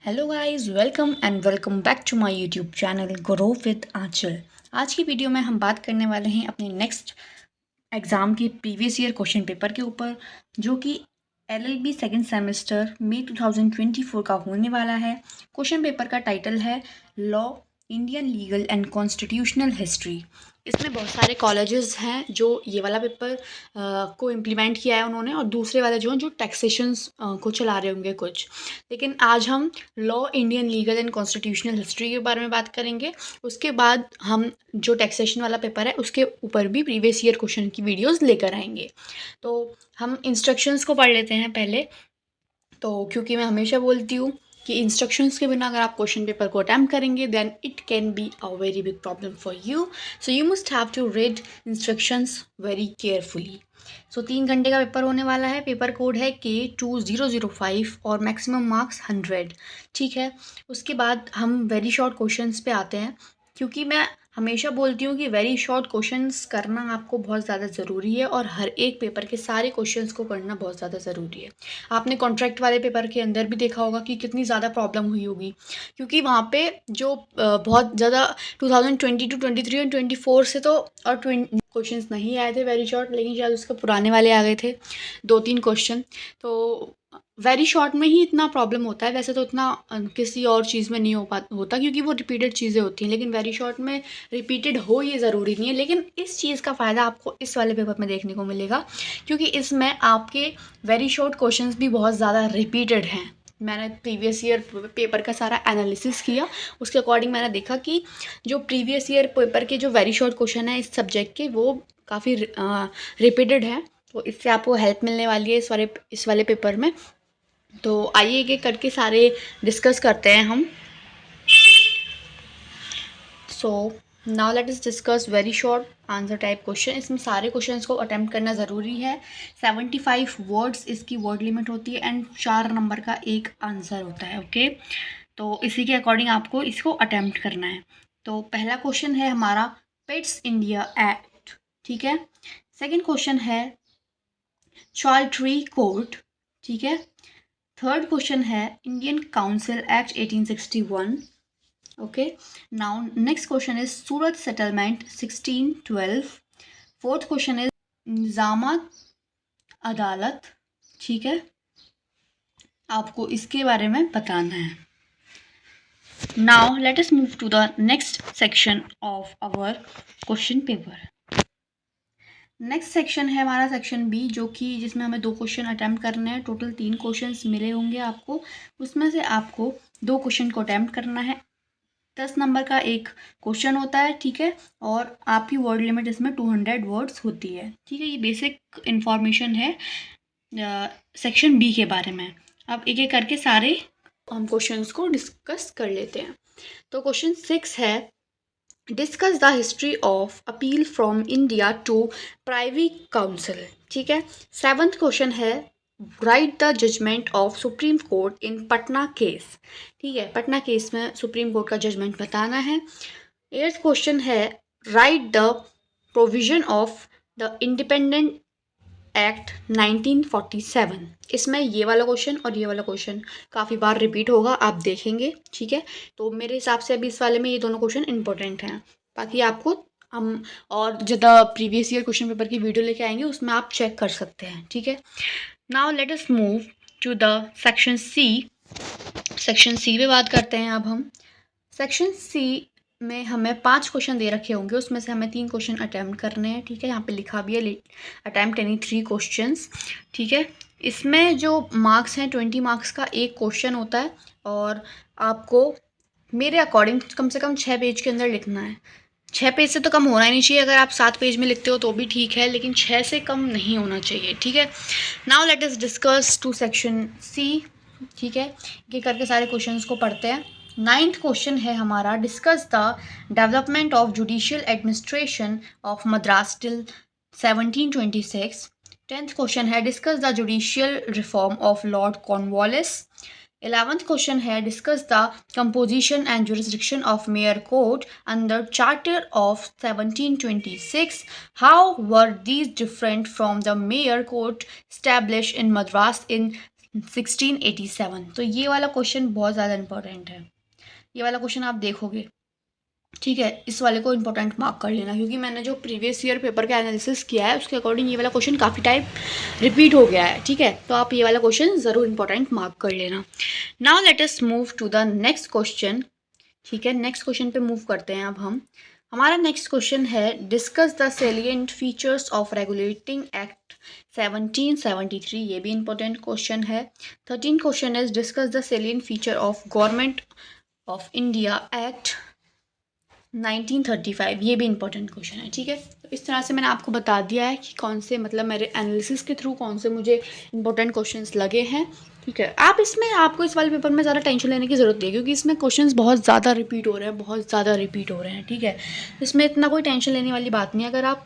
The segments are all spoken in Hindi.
Hello guys, welcome back to my YouTube channel grow with Aanchal. आज की वीडियो में हम बात करने वाले हैं अपने नेक्स्ट एग्ज़ाम के प्रीवियस ईयर क्वेश्चन पेपर के ऊपर, जो कि एलएलबी सेकंड सेमेस्टर मई 2024 का होने वाला है। क्वेश्चन पेपर का टाइटल है law, Indian legal and constitutional history. इसमें बहुत सारे कॉलेजेस हैं जो ये वाला पेपर को इम्प्लीमेंट किया है उन्होंने, और दूसरे वाले जो टैक्सेशंस को चला रहे होंगे कुछ। लेकिन आज हम law, Indian legal and constitutional history के बारे में बात करेंगे। उसके बाद हम जो टैक्सेशन वाला पेपर है उसके ऊपर भी प्रीवियस ईयर क्वेश्चन की वीडियोस लेकर आएंगे। तो हम इंस्ट्रक्शंस को पढ़ लेते हैं पहले। तो क्योंकि मैं हमेशा बोलती हूँ कि इंस्ट्रक्शंस के बिना अगर आप क्वेश्चन पेपर को अटैम्प्ट करेंगे then it can be a very big problem for you, so you must have to read instructions very carefully. So 3 घंटे का पेपर होने वाला है। पेपर कोड है K2005 और मैक्सिमम मार्क्स 100। ठीक है, उसके बाद हम वेरी शॉर्ट क्वेश्चंस पे आते हैं, क्योंकि मैं हमेशा बोलती हूँ कि वेरी शॉर्ट क्वेश्चंस करना आपको बहुत ज़्यादा ज़रूरी है, और हर एक पेपर के सारे क्वेश्चंस को करना बहुत ज़्यादा ज़रूरी है। आपने कॉन्ट्रैक्ट वाले पेपर के अंदर भी देखा होगा कि कितनी ज़्यादा प्रॉब्लम हुई होगी, क्योंकि वहाँ पे जो बहुत ज़्यादा 2022, 23 और 24 से तो और क्वेश्चंस नहीं आए थे वेरी शॉर्ट, लेकिन शायद उसके पुराने वाले आ गए थे 2-3 क्वेश्चन। तो वेरी शॉर्ट में ही इतना प्रॉब्लम होता है, वैसे तो इतना किसी और चीज़ में नहीं होता, क्योंकि वो रिपीटेड चीज़ें होती हैं। लेकिन वेरी शॉर्ट में रिपीटेड हो ये ज़रूरी नहीं है, लेकिन इस चीज़ का फ़ायदा आपको इस वाले पेपर में देखने को मिलेगा, क्योंकि इसमें आपके वेरी शॉर्ट क्वेश्चंस भी बहुत ज़्यादा रिपीटेड हैं। मैंने प्रीवियस ईयर पेपर का सारा एनालिसिस किया, उसके अकॉर्डिंग मैंने देखा कि जो प्रीवियस ईयर पेपर के जो वेरी शॉर्ट क्वेश्चन है इस सब्जेक्ट के, वो काफ़ी रिपीटेड है। तो इससे आपको हेल्प मिलने वाली है इस वाले पेपर में। तो आइए एक एक करके सारे डिस्कस करते हैं हम। So now let us discuss very short answer type question. इसमें सारे क्वेश्चंस को अटेम्प्ट करना ज़रूरी है। 75 वर्ड्स इसकी वर्ड लिमिट होती है, एंड 4 नंबर का एक आंसर होता है। ओके, तो इसी के अकॉर्डिंग आपको इसको अटेम्प्ट करना है। तो पहला क्वेश्चन है हमारा पेट्स इंडिया एक्ट। ठीक है, सेकेंड क्वेश्चन है चाइल्ड ट्री कोड। ठीक है, थर्ड क्वेश्चन है Indian council act 1861। Okay, now next question is Surat settlement 1612। Fourth question is Nizamat Adalat. ठीक है, आपको इसके बारे में बताना है। Now let us move to the next section of our question paper. Next section है हमारा सेक्शन बी, जो कि जिसमें हमें 2 क्वेश्चन अटैम्प्ट करने हैं। टोटल 3 क्वेश्चंस मिले होंगे आपको, उसमें से आपको 2 क्वेश्चन को अटैम्प्ट करना है। 10 नंबर का एक क्वेश्चन होता है। ठीक है, और आपकी वर्ड लिमिट इसमें 200 वर्ड्स होती है। ठीक है, ये बेसिक इंफॉर्मेशन है सेक्शन बी के बारे में। अब एक एक करके सारे हम क्वेश्चंस को डिस्कस कर लेते हैं। तो क्वेश्चन 6 है discuss the history of appeal from India to privy council. ठीक है, 7th क्वेश्चन है write the judgement of supreme court in Patna case. ठीक है, पटना केस में सुप्रीम कोर्ट का जजमेंट बताना है। 8th क्वेश्चन है write the provision of the independent act 1947। इसमें ये वाला क्वेश्चन और ये वाला क्वेश्चन काफ़ी बार रिपीट होगा, आप देखेंगे। ठीक है, तो मेरे हिसाब से अभी इस वाले में ये दोनों क्वेश्चन इंपॉर्टेंट हैं। बाकी आपको हम और ज़्यादा प्रीवियस ईयर क्वेश्चन पेपर की वीडियो लेके आएंगे, उसमें आप चेक कर सकते हैं। ठीक है, now let us move to the section C. Section C पे बात करते हैं अब हम। सेक्शन सी में हमें 5 क्वेश्चन दे रखे होंगे, उसमें से हमें 3 क्वेश्चन अटैम्प्ट करने हैं। ठीक है, यहाँ पे लिखा भी है अटैम्प्ट एनी 3 क्वेश्चंस। ठीक है, इसमें जो मार्क्स हैं 20 मार्क्स का एक क्वेश्चन होता है, और आपको मेरे अकॉर्डिंग कम से कम 6 पेज के अंदर लिखना है। 6 पेज से तो कम होना ही नहीं चाहिए। अगर आप 7 पेज में लिखते हो तो भी ठीक है, लेकिन 6 से कम नहीं होना चाहिए। ठीक है, now let us discuss to section C. ठीक है, ये करके सारे क्वेश्चंस को पढ़ते हैं। 9th क्वेश्चन है हमारा discuss the development of judicial administration of Madras till 1726। 10th question है discuss the judicial reform of Lord Cornwallis. 11th question है discuss the composition and jurisdiction of mayor court under charter of 1726। How were these different from the mayor court established in Madras in 1687। तो ये वाला क्वेश्चन बहुत ज़्यादा इंपॉर्टेंट है, ये वाला क्वेश्चन आप देखोगे, ठीक है। इस वाले को इंपॉर्टेंट मार्क कर लेना, क्योंकि मैंने जो प्रीवियस ईयर पेपर का एनालिसिस किया है उसके अकॉर्डिंग ये वाला क्वेश्चन काफ़ी टाइम रिपीट हो गया है, ठीक है। तो आप ये वाला क्वेश्चन ज़रूर इंपॉर्टेंट मार्क कर लेना। Now let us move to the next question, ठीक है। नेक्स्ट क्वेश्चन पे मूव करते हैं अब हम। हमारा नेक्स्ट क्वेश्चन है discuss the salient features of regulating act 1773। ये भी इंपॉर्टेंट क्वेश्चन है। 13 question is discuss the salient feature of government of India act 1935। ये भी इंपॉर्टेंट क्वेश्चन है, ठीक है। तो इस तरह से मैंने आपको बता दिया है कि कौन से, मतलब मेरे एनालिसिस के थ्रू कौन से मुझे इंपॉर्टेंट क्वेश्चंस लगे हैं, ठीक है। आप इसमें, आपको इस वाले पेपर में ज़्यादा टेंशन लेने की ज़रूरत नहीं है, क्योंकि इसमें क्वेश्चंस बहुत ज़्यादा रिपीट हो रहे हैं, बहुत ज़्यादा रिपीट हो रहे हैं, ठीक है। इसमें इतना कोई टेंशन लेने वाली बात नहीं है। अगर आप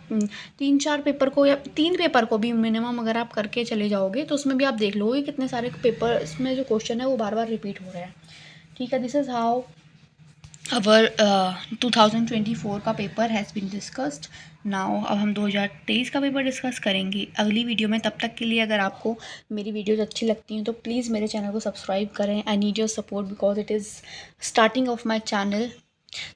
3-4 पेपर को या 3 पेपर को भी मिनिमम अगर आप करके चले जाओगे तो उसमें भी आप देख लोगे कितने सारे पेपर, इसमें जो क्वेश्चन है वो बार बार रिपीट हो रहे हैं, ठीक है। दिस इज़ हाउ अवर 2024 का paper has been discussed now. अब हम 2023 का पेपर डिस्कस करेंगे अगली वीडियो में। तब तक के लिए अगर आपको मेरी वीडियोज़ अच्छी लगती हैं तो प्लीज़ मेरे चैनल को सब्सक्राइब करें। I need your support because it is starting of my channel.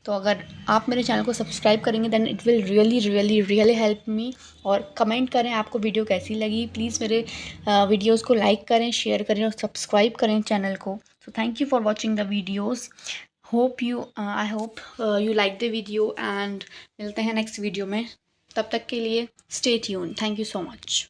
तो अगर आप मेरे चैनल को सब्सक्राइब करेंगे then it will really help me. और कमेंट करें आपको वीडियो कैसी लगी। प्लीज़ मेरे वीडियोज़ को लाइक करें, शेयर करें और सब्सक्राइब करें चैनल को। So thank you for watching the videos. I hope you like the video and मिलते हैं नेक्स्ट वीडियो में। तब तक के लिए stay tune. Thank you so much.